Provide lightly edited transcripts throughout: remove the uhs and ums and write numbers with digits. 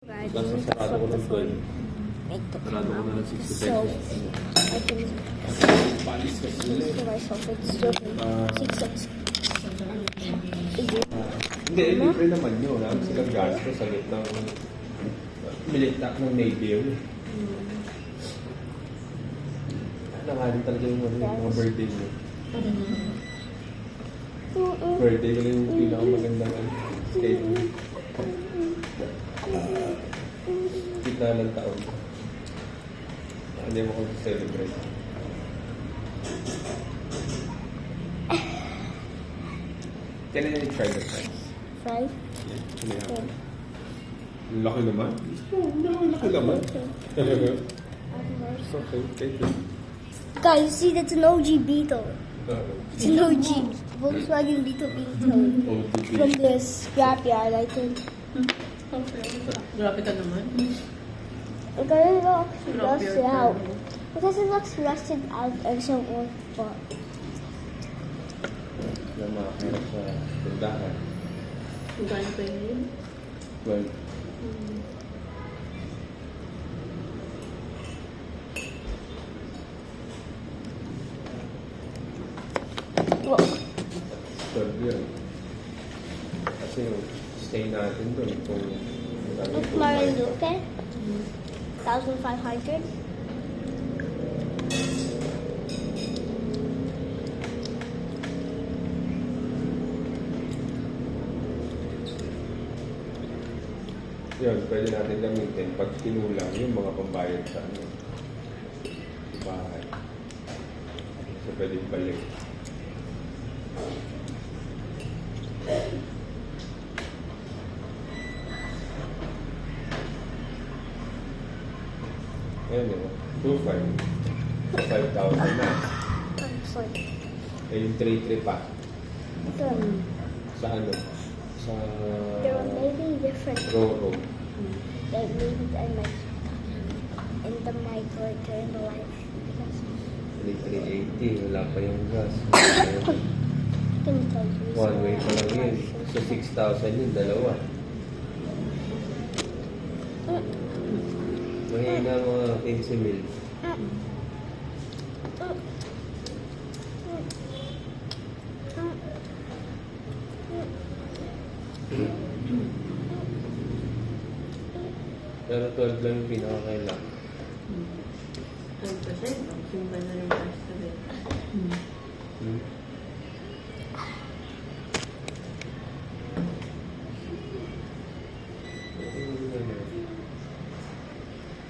Basta sarado ko ng 12. Make the Sarado ko na ng 65 so I can Palis kasi yun use to myself with stupid 6 Hindi, libre naman yun. Ang silang gasto sa ng militak ng Navy yun. Nangaling talaga yung mga birthday mo. Birthday ko lang yung pinakamagandang schedule. Gitna ng taon. Hindi mo ko celebrate. Can I try the fries? Fry? Yeah. Laki naman. Laki naman. Okay, thank you. Guys, see that's an OG Beetle. It's an OG Volkswagen Beetle being towed from the scrapyard, I think. Grabe ka naman. Because it looks rusted out. Because it looks rusted out and so on. Na makakaya sa tindahan. Kung gaano pa yun? Well, Look. 12 yun. Kasi yung stay natin doon kung Look, Marinduque. 1,500. yun, pwede natin gamitin pag kinulang yung mga pambayad sa ano, sa bahay. So, pwede balik. Ayan yun, 2,500. 5,000 na. I'm sorry. Eh, yung 3,300 pa. Sa ano? Sa There may be different. Roro. That maybe I might in the micro turn the light. 3,380. Wala pa yung gas. Can tell you. One way pa lang yun. So, 6,000 yun, dalawa. Mahina mga 15 mil. Pero 12 lang yung pinakakailangan. 10%. Ang simba na yung basta rin.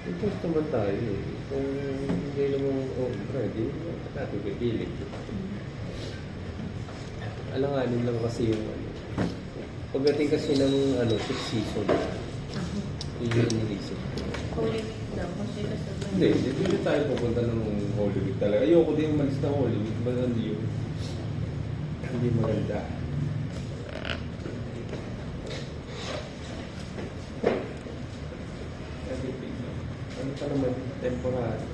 Ito naman tayo eh. Kung hindi naman obra, hindi natin pipilit. Alanganin lang kasi yung ano. Pagdating kasi ng ano, 6 season. Yun yung nilisip ko. Holy Week daw. Kasi kasama. Hindi tayo pupunta ng Holy Week talaga. Ayoko din umalis ng Holy Week. Basta hindi yun. Hindi maganda. Ano pa naman, temporary.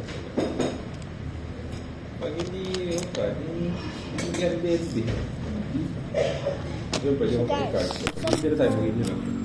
Pag hindi yun pa, hindi Airbnb. Doon pa yung card. Hindi na tayo magiging yun.